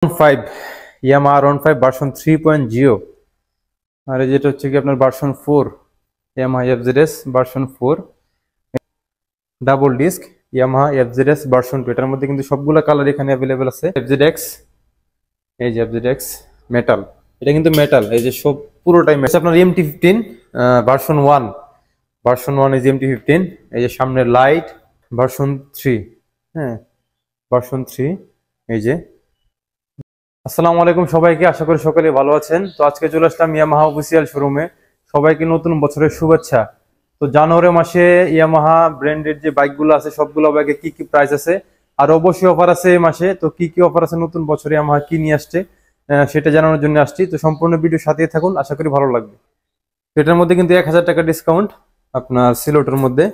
Five Yamaha R15 version 3.0 আর যেটা হচ্ছে কি আপনার version 4 Yamaha FZS version 4 double disc Yamaha FZS version 2। এটার মধ্যে কিন্তু সবগুলো কালার এখানে অ্যাভেলেবেল আছে। FZX, এই যে FZX মেটাল, এটা কিন্তু মেটাল, এই যে সব পুরোটাই মেটাল। আপনার MT15 ভার্সন 1, ভার্সন 1 এই যে MT15, এই যে সামনে লাইট ভার্সন 3, হ্যাঁ ভার্সন 3। এই যে আসসালামু আলাইকুম সবাইকে, আশা করি সকলে ভালো আছেন। তো আজকে চলে আসলাম ইয়ামাহা অফিসিয়াল শোরুমে। সবাইকে নতুন বছরের শুভেচ্ছা। তো জানুয়ারি মাসে ইয়ামাহা ব্র্যান্ডের যে বাইকগুলো আছে সবগুলো বাইকে কি কি প্রাইস আছে আর অবশ্যই অফার আছে এই মাসে। তো কি কি অফার আছে, নতুন বছরে ইয়ামাহা কি নিয়ে আসছে সেটা জানানোর জন্য আসছি। তো সম্পূর্ণ ভিডিও সাথেই থাকুন, আশা করি ভালো লাগবে। এটার মধ্যে কিন্তু 1000 টাকা ডিসকাউন্ট আপনার সিলোটের মধ্যে।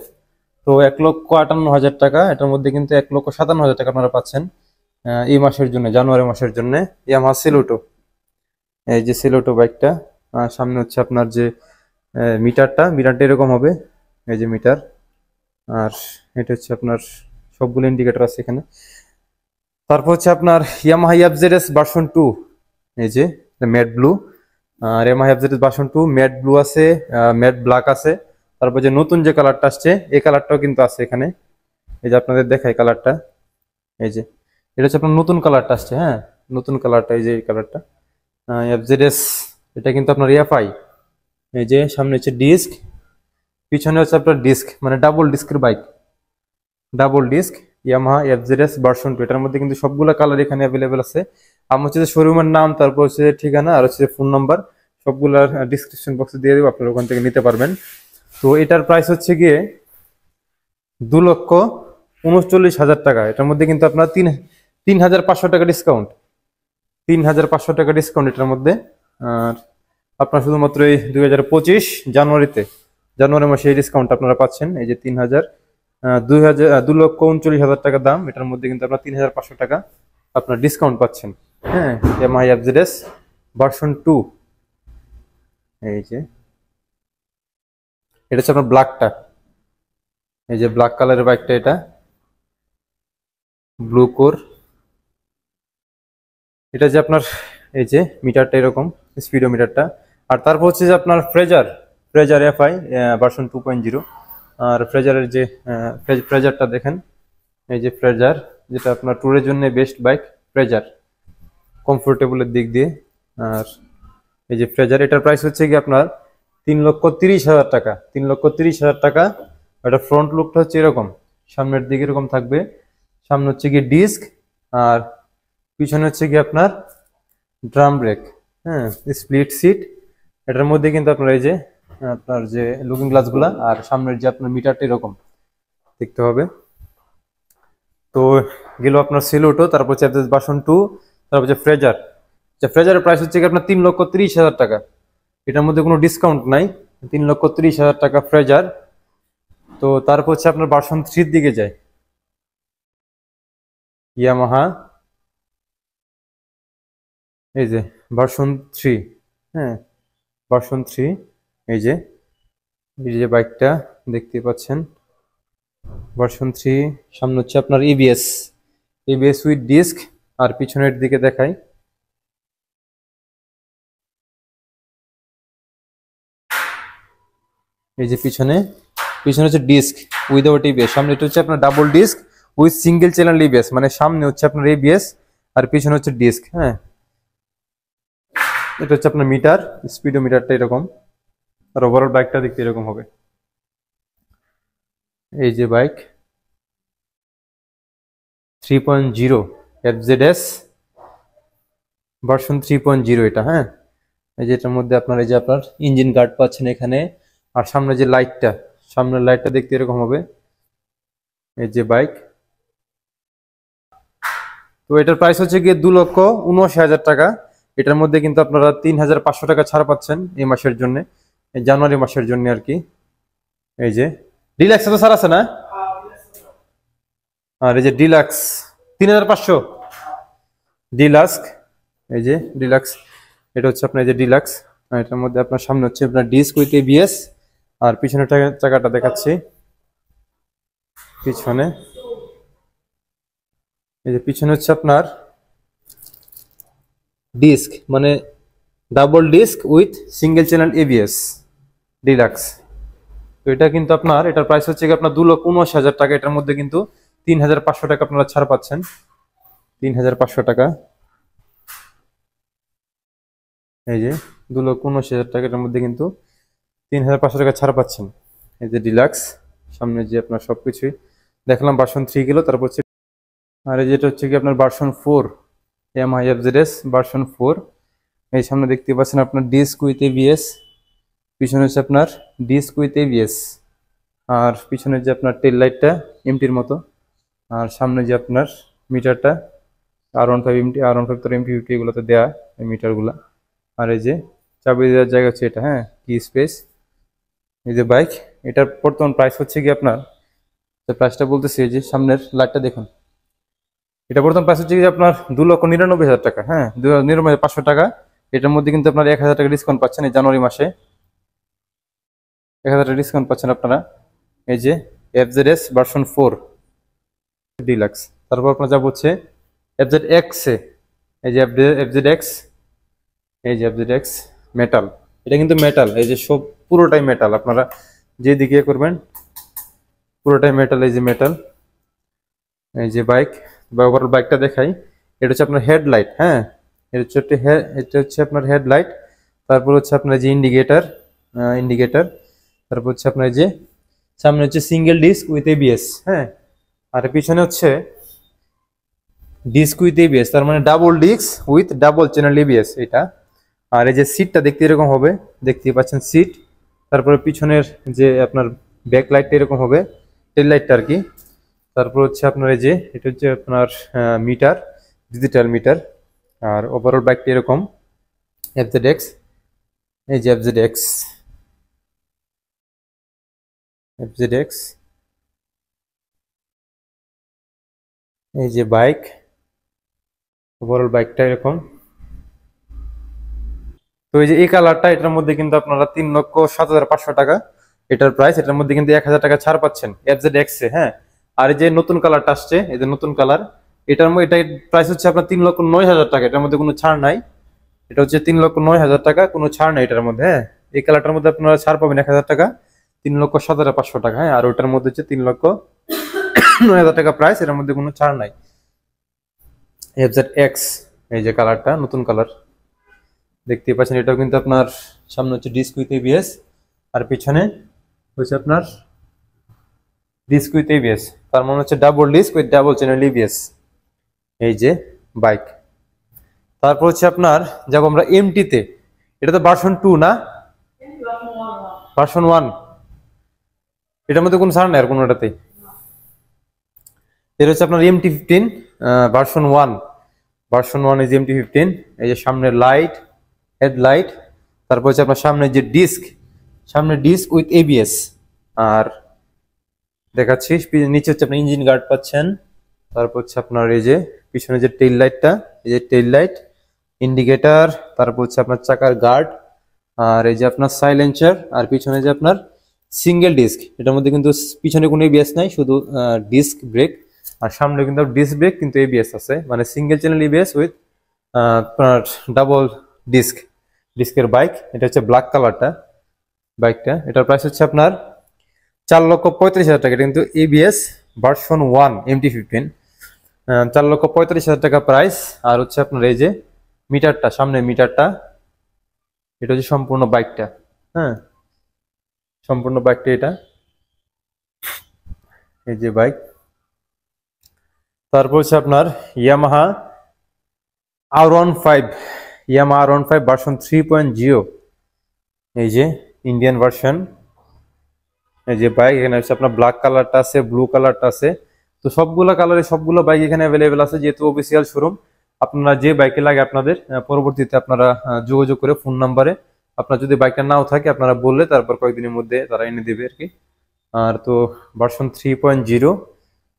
তো 1,58,000 টাকা, এটার মধ্যে কিন্তু 1,57,000 টাকা আপনারা পাচ্ছেন এই মাসের জন্য, জানুয়ারি মাসের জন্য ইয়ামাহা সিলোটো। এই যে সিলোটো বাইকটা, সামনে হচ্ছে আপনার যে মিটারটা এরকম হবে, এই যে মিটার। আর এটা হচ্ছে আপনার সবগুলো ইন্ডিকেটর আছে এখানে। তারপর হচ্ছে আপনার ইয়ামাহা FZS ভার্সন 2, এই যে ম্যাট ব্লু। আর Yamaha FZS version 2 matte blue আছে, ম্যাট ব্ল্যাক আছে। তারপর যে নতুন যে কালারটা আসছে এই কালারটাও কিন্তু আছে এখানে। এই যে আপনাদের দেখাই কালারটা, এই যে এটা হচ্ছে আপনার নতুন কালারটা আসছে, হ্যাঁ নতুন কালারটা, এই যে এই কালারটা FZS। এটা কিন্তু আপনার EFI, এই যে সামনে হচ্ছে ডিস্ক, পিছনে হচ্ছে আপনার ডিস্ক, মানে ডাবল ডিস্কের bike, double disc Yamaha FZS version 2। এটার মধ্যে কিন্তু সবগুলো কালার এখানে অ্যাভেলেবেল আছে। আমার হচ্ছে শোরুমের নাম, তারপর হচ্ছে ঠিকানা, আর হচ্ছে ফোন নাম্বার, সবগুলার ডিসক্রিপশন বক্সে দিয়ে দেবো, আপনারা ওখান থেকে নিতে পারবেন। তো এটার প্রাইস হচ্ছে গিয়ে 2,39,000 টাকা। এটার মধ্যে কিন্তু আপনার 3,500 টাকা ডিসকাউন্ট, 3,500 টাকা ডিসকাউন্ট এটার মধ্যে। আর আপনার শুধুমাত্র এই 2025 জানুয়ারি মাসে এই ডিসকাউন্ট আপনারা পাচ্ছেন। এই যে 2,39,000 টাকা দাম, এটার মধ্যে কিন্তু আপনার 3,500 টাকা আপনার ডিসকাউন্ট পাচ্ছেন। হ্যাঁ ইয়ামাহা FZS ভার্সন 2। এই যে এটা হচ্ছে আপনার ব্ল্যাকটা, এই যে ব্ল্যাক কালারের বাইকটা, এটা ব্লু কোর। এটা যে আপনার এই যে মিটারটা এরকম স্পিডোমিটারটা। আর তারপর হচ্ছে যে আপনার ফ্রেজার FI ভার্সন 2.0। আর ফ্রেজারের যে ফ্রেজারটা দেখেন, এই যে ফ্রেজার, যেটা আপনার ট্যুরের জন্য বেস্ট বাইক ফ্রেজার, কমফোর্টেবলের দিক দিয়ে। আর এই যে ফ্রেজার, এটার প্রাইস হচ্ছে কি আপনার 3,30,000 টাকা, 3,30,000 টাকা। এটা ফ্রন্ট লুকটা হচ্ছে এরকম, সামনের দিকে এরকম থাকবে, সামনে হচ্ছে কি ডিস্ক, আর পিছনে হচ্ছে কি আপনার ড্রাম ব্রেক, হ্যাঁ স্প্লিট সিট। এটার মধ্যে কিন্তু আপনার এই যে আপনার যে লুকিং গ্লাসগুলা, আর সামনের যে আপনার মিটারটা এরকম দেখতে হবে। তো গেল আপনার সিলোটো, তারপর হচ্ছে ভার্সন 2, তারপর হচ্ছে ফ্রেজারের প্রাইস হচ্ছে কি আপনার 3,30,000 টাকা। এটার মধ্যে কোনো ডিসকাউন্ট নাই, 3,30,000 টাকা ফ্রেজার। তো তারপর হচ্ছে আপনার ভার্সন 3 দিকে যায়, ইয়ামাহা এই যে ভার্সন 3, হ্যাঁ ভার্সন 3। এই যে বাইকটা দেখতে পাচ্ছেন ভার্সন 3, সামনে হচ্ছে আপনার EBS উইথ ডিস্ক। আর পিছনের দিকে দেখাই, এই যে পিছনে হচ্ছে ডিস্ক উইদাউট EBS। সামনে এটা হচ্ছে আপনার double disc with single channel EBS, মানে সামনে হচ্ছে আপনার ABS আর পিছনে হচ্ছে ডিস্ক। হ্যাঁ এটা হচ্ছে আপনার মিটার, স্পিডোমিটারটা এরকম। আর ওভারঅল বাইকটা দেখতে এরকম হবে। এই যে বাইক 3.0 FZS ভার্সন 3.0 এটা, হ্যাঁ এই যে এটার মধ্যে আপনার এই যে আপনার ইঞ্জিন গার্ড পাচ্ছেন এখানে। আর সামনে যে সামনের লাইটটা দেখতে এরকম হবে। এই যে বাইক, তো এটার প্রাইস হচ্ছে গিয়ে 2,79,000 টাকা। এটার মধ্যে কিন্তু আপনারা 3,500 টাকা ছাড় পাচ্ছেন এই মাসের জন্য, এই জানুয়ারি মাসের জন্য আর কি। এই যে ডিলাক্স তো ছাড় আছে না? আর এই যে ডিলাক্স 3,500 ডিলাক্স, এই যে ডিলাক্স, এটা হচ্ছে আপনার এই যে ডিলাক্স। আর এটার মধ্যে আপনার সামনে হচ্ছে আপনার ডিস্ক উইথ ABS। আর পিছনের চাকাটা দেখাচ্ছি, পিছনে এই যে পিছনে হচ্ছে আপনার ডিস্ক, মানে double disc with single channel ABS deluxe. তো এটা কিন্তু আপনার, এটার প্রাইস হচ্ছে কি আপনার 2,79,000 টাকা। এটার মধ্যে কিন্তু 3,500 টাকা আপনারা ছাড় পাচ্ছেন, 3,500 টাকা। এই যে 2,79,000 টাকা, এটার মধ্যে কিন্তু 3,500 টাকা ছাড় পাচ্ছেন। এই যে ডিলাক্স, সামনে যে আপনার সবকিছুই দেখলাম। ভার্সন 3 গেল, তারপর হচ্ছে আর এই যেটা হচ্ছে কি আপনার ভার্সন 4 ইয়ামাহা এফজেডএস ভার্সন 4। এই সামনে দেখতে পাচ্ছেন আপনার ডিস্ক উইথ এবিএস, পিছনে হচ্ছে আপনার ডিস্ক উইথ এবিএস, আর পিছনে যে আপনার টেল লাইটটা এমটির মতো, আর সামনে যে আপনার মিটারটা R15 এমটি, R15 তোর MP50 এগুলোতে দেওয়া এই মিটারগুলো। আর এই যে চাবি দেওয়ার জায়গা হচ্ছে এটা, হ্যাঁ, কি স্পেস। এই যে বাইক, এটার বর্তমান প্রাইস হচ্ছে কি আপনার, প্রাইসটা বলতেছি, এই যে সামনের লাইটটা দেখুন, এটা বর্তমান প্রাইস হচ্ছে কি আপনার 2,99,000 টাকা, হ্যাঁ, 2,99,500 টাকা। এটার মধ্যে কিন্তু আপনার 1,000 টাকা ডিসকাউন্ট পাচ্ছেন এই জানুয়ারি মাসে, 1,000 টাকা ডিসকাউন্ট পাচ্ছেন আপনারা। এই যে এফজেডএস ভার্সন 4 ডিলাক্স। তারপর আপনার যা হচ্ছে এফজেডএক্স এ, এই যে এফজেডএক্স, এই যে এফজেডএক্স মেটাল, এটা কিন্তু মেটাল, এই যে সব পুরোটাই মেটাল, আপনারা যেদিকে করবেন পুরোটাই মেটাল। এই যে মেটাল, এই যে বাইক বা ওভারঅল বাইকটা দেখাই। এটা হচ্ছে আপনার হেডলাইট, হ্যাঁ, এটা হচ্ছে আপনার হেডলাইট। তারপর হচ্ছে আপনার যে ইন্ডিকেটার, তারপর হচ্ছে আপনার যে সামনে হচ্ছে সিঙ্গেল ডিস্ক উইথ এবিএস, হ্যাঁ, আর পিছনে হচ্ছে ডিস্ক উইথ এবিএস, তার মানে double disc with double channel ABS এটা। আর এই যে সিটটা দেখতে এরকম হবে, দেখতেই পাচ্ছেন সিট। তারপরে পিছনের যে আপনার ব্যাক লাইটটা এরকম হবে, টেল লাইটটা আর কি। তারপর হচ্ছে আপনার এই যে এটা হচ্ছে আপনার মিটার, ডিজিটাল মিটার। আর ওভারঅল বাইকটা এরকম এফজেডএক্স, এই যে এফজেডএক্স, এফজেডএক্স, এই যে বাইক, ওভারঅল বাইকটা এরকম। তো এই যে এই কালারটা, এটার মধ্যে কিন্তু আপনারা 3,07,500 টাকা এটার প্রাইস। এটার মধ্যে কিন্তু 1,000 টাকা ছাড় পাচ্ছেন এফজেডএক্স এ, হ্যাঁ। আর এই যে নতুন কালারটা আসছে, এই যে নতুন কালার, এটার মধ্যে এটা প্রাইস হচ্ছে আপনার 3,09,000 টাকা। এটার মধ্যে কোনো ছাড় নাই, এটা হচ্ছে 3,09,000 টাকা, কোনো ছাড় নাই এটার মধ্যে, হ্যাঁ। এই কালারটার মধ্যে আপনারা ছাড় পাবেন 1,000 টাকা, 3,07,500 টাকা, হ্যাঁ। আর ওটার মধ্যে হচ্ছে 3,09,000 টাকা প্রাইস, এটার মধ্যে কোনো ছাড় নাই। এফজেডএক্স, এই যে কালারটা নতুন কালার দেখতে পাচ্ছেন, এটাও কিন্তু আপনার সামনে হচ্ছে ডিস্ক উইথ এবিএস, আর পিছনে হচ্ছে আপনার ডিস্ক উইথ এবিএস, তার মানে হচ্ছে double disc with double channel ABS. এই যে বাইক। তারপর হচ্ছে আপনার যাব আমরা এমটিতে, এটা তো ভার্সন 2 না, ভার্সন 1, এটার মধ্যে কোনো ছাড় নাই আর কোনোটাতেই। এটা হচ্ছে আপনার MT-15 ভার্সন 1, ভার্সন 1 এই যে MT-15। এই যে সামনে লাইট, হেডলাইট, তারপর হচ্ছে আপনার সামনে যে ডিস্ক, সামনে ডিস্ক উইথ এবিএস। আর দেখাচ্ছি নিচে হচ্ছে আপনার ইঞ্জিন গার্ড পাচ্ছেন। তারপর হচ্ছে আপনার এই যে পিছনে যে টেইল লাইটটা, এই যে টেইল লাইট, ইন্ডিকেটর, তারপর হচ্ছে আপনার চাকার গার্ড, আর এই যে আপনার সাইলেন্সার, আর পিছনে যে আপনার সিঙ্গেল ডিস্ক। এটার মধ্যে কিন্তু পিছনে কোনো এবিএস নাই, শুধু ডিস্ক ব্রেক। আর সামনে কিন্তু ডিস্ক ব্রেক কিন্তু এবিএস আছে, মানে সিঙ্গেল চ্যানেল এবিএস উইথ আপনার ডাবল ডিস্কের বাইক। এটা হচ্ছে ব্ল্যাক কালারটা বাইকটা। এটার প্রাইস হচ্ছে আপনার 4,35,000 টাকা। এটা কিন্তু এবিএস ভার্সন 1 MT-15, 4,35,000 টাকা প্রাইস। আর হচ্ছে আপনার এই যে মিটারটা, সামনে মিটারটা, এটা হচ্ছে সম্পূর্ণ বাইকটা, হ্যাঁ, সম্পূর্ণ বাইকটা এটা, এই যে বাইক। তারপর হচ্ছে আপনার ইয়ামাহা R15 ভার্সন 3.0, এই যে ইন্ডিয়ান ভার্সন। এই যে বাইক, এখানে হচ্ছে আপনার ব্ল্যাক কালারটা আছে, ব্লু কালারটা আছে। তো সবগুলো কালারে সবগুলো বাইক এখানে অ্যাভেলেবেল আছে, যেহেতু অফিসিয়াল শোরুম। আপনারা যে বাইকে লাগে আপনাদের পরবর্তীতে আপনারা যোগাযোগ করে ফোন নাম্বারে, আপনার যদি বাইকটা নাও থাকে আপনারা বললে তারপর কয়েকদিনের মধ্যে তারা এনে দেবে আর কি। আর তো ভার্সন 3.0,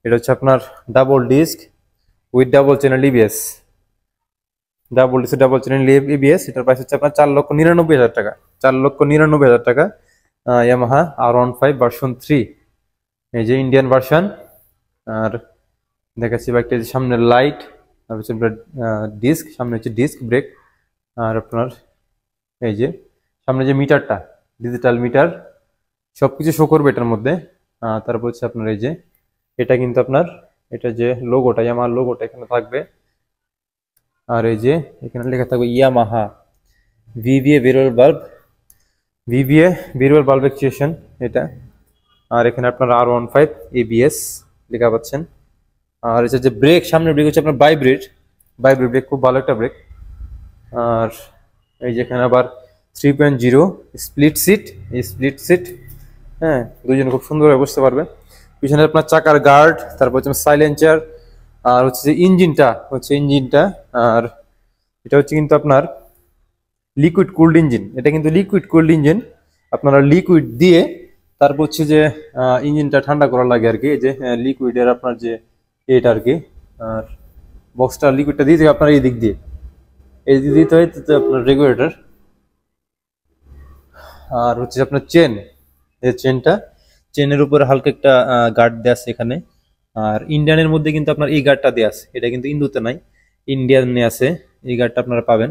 এটা হচ্ছে আপনার double disc with double channel EBS, double channel EBS. এটার প্রাইস হচ্ছে আপনার 4,99,000 টাকা, 4,99,000 টাকা। ইয়ামাহা R15 ভার্সন 3, এই যে ইন্ডিয়ান ভার্সন। আর দেখাচ্ছি বাইকটা, সামনে লাইট, তারপর ডিস্ক, সামনে হচ্ছে ডিস্ক ব্রেক, আর আপনার এই যে সামনে যে মিটারটা, ডিজিটাল মিটার, সবকিছু শো করবে এটার মধ্যে। তারপর হচ্ছে আপনার এই যে এটা কিন্তু আপনার, এটা যে লোগোটা, ইয়ামাহার লোগোটা এখানে থাকবে। আর এই যে এখানে লেখা থাকবে Yamaha VVA variable bulb, VVA variable bulb actuation এটা। আর এখানে আপনার R15 ABS লেখা পাচ্ছেন। আর হচ্ছে যে ব্রেক, সামনের ব্রেক হচ্ছে আপনার ভাইব্রেট ব্রেক, খুব ভালো একটা ব্রেক। আর এই যে এখানে আবার 3.0 স্প্লিট সিট, এই স্প্লিট সিট, হ্যাঁ, দুইজনে খুব সুন্দরভাবে বসতে পারবে। পিছনে আপনার চাকার গার্ড, তারপর হচ্ছে সাইলেন্সার, আর হচ্ছে যে ইঞ্জিনটা, আর এটা হচ্ছে কিন্তু আপনার লিকুইড কুলড ইঞ্জিন। এটা কিন্তু লিকুইড কুলড ইঞ্জিন, আপনারা লিকুইড দিয়ে তারপর হচ্ছে যে ইঞ্জিনটা ঠান্ডা করা লাগে আর কি। এই যে লিকুইডের আপনার যে এটা আর কি, আর বক্সটা লিকুইডটা দিয়ে দেবে আপনার এই দিক দিয়ে, এই দিক দিতে হয় আপনার রেগুলেটর। আর হচ্ছে আপনার চেন, এই চেনের উপরে হালকা একটা গার্ড দেওয়া আছে এখানে। আর ইন্ডিয়ানের মধ্যে কিন্তু আপনার এই গার্ডটা দেওয়া আছে, এটা কিন্তু ইন্দুতে নাই, ইন্ডিয়ানে আছে এই গার্ডটা আপনারা পাবেন।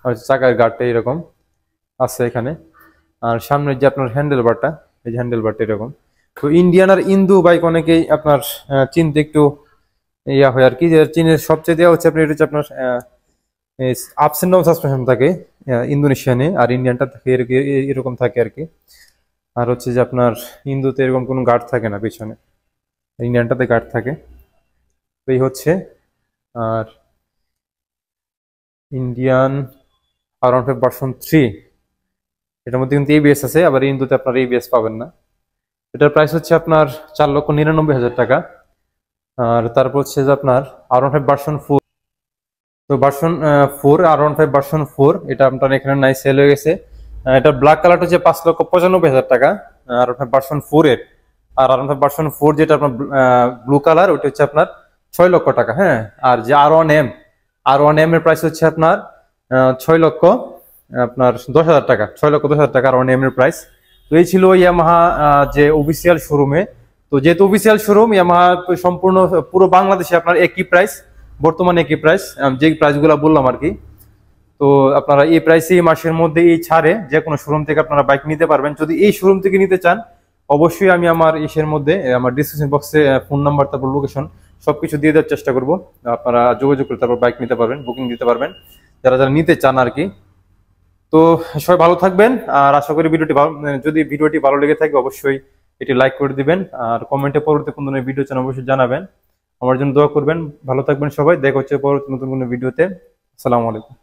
আর চাকার গার্ডটা এরকম আছে এখানে। আর সামনের যে আপনার হ্যান্ডেল বারটা, এই যে হ্যান্ডেল বারটা এরকম। তো ইন্ডিয়ান আর ইন্দু বাইক অনেকেই আপনার চিনতে একটু ইয়া হয় আর কি, যে চীনের সবচেয়ে দেওয়া হচ্ছে আপনার, এটা হচ্ছে আপনার আপস এন্ড ডাউন সাসপেনশন থাকে ইন্দোনেশিয়ানে, আর ইন্ডিয়ানটা থাকে এরকম থাকে আর কি। আর হচ্ছে যে আপনার ইন্দুতে এরকম কোনো গার্ড থাকে না পিছনে, ইন্ডিয়ানটাতে গার্ড থাকে। তো এই হচ্ছে। আর ইন্ডিয়ান R15 ভার্সন 3, এটার মধ্যে কিন্তু ABS আছে, আবার ইন্দুতে আপনার ABS পাবেন না। এটার প্রাইস হচ্ছে আপনার 4,99,000 টাকা। আর তারপর হচ্ছে যে আপনার R15 ভার্সন 4, তো ভার্সন 4 R15 ভার্সন 4 এটা আপনার এখানে নাই, সেল হয়ে গেছে। এটা ব্ল্যাক কালারটা হচ্ছে 5,95,000 টাকা R15 ভার্সন 4 এর। আর R15 ভার্সন 4 যেটা আপনার ব্লু কালার, ওটা হচ্ছে আপনার 6 লক্ষ টাকা। হ্যাঁ, আর যে R1M এর প্রাইস হচ্ছে আপনার 6 লক্ষ আপনার 10,000 টাকা, 6,10,000 টাকা R1M এর প্রাইস। তো এই ছিল ইয়ামাহা যে অফিসিয়াল শোরুমে। তো যেহেতু অফিসিয়াল শোরুম, ইয়ামাহা সম্পূর্ণ পুরো বাংলাদেশে আপনার একই প্রাইস, বর্তমানে একই প্রাইস, যে প্রাইসগুলো বললাম আর কি। তো আপনারা এই প্রাইসে, এই মাসের মধ্যে এই ছাড়ে যে কোনো শোরুম থেকে আপনারা বাইক নিতে পারবেন। যদি এই শোরুম থেকে নিতে চান, অবশ্যই আমি আমার ইসের মধ্যে, আমার ডিসক্রিপশন বক্সে ফোন নাম্বার, তারপর লোকেশন সবকিছু দিয়ে দেওয়ার চেষ্টা করব। আপনারা যোগাযোগ করে তারপর বাইক নিতে পারবেন, বুকিং দিতে পারবেন যারা যারা নিতে চান আর কি। তো সবাই ভালো থাকবেন। আর আশা করি যদি ভিডিওটি ভালো লেগে থাকে, অবশ্যই এটি লাইক করে দিবেন। আর কমেন্টে পরবর্তী কোন ধরনের ভিডিও চান অবশ্যই জানাবেন, আমার জন্য দোয়া করবেন। ভালো থাকবেন সবাই, দেখা হচ্ছে পরবর্তী নতুন কোনো ভিডিওতে। আসসালামু আলাইকুম।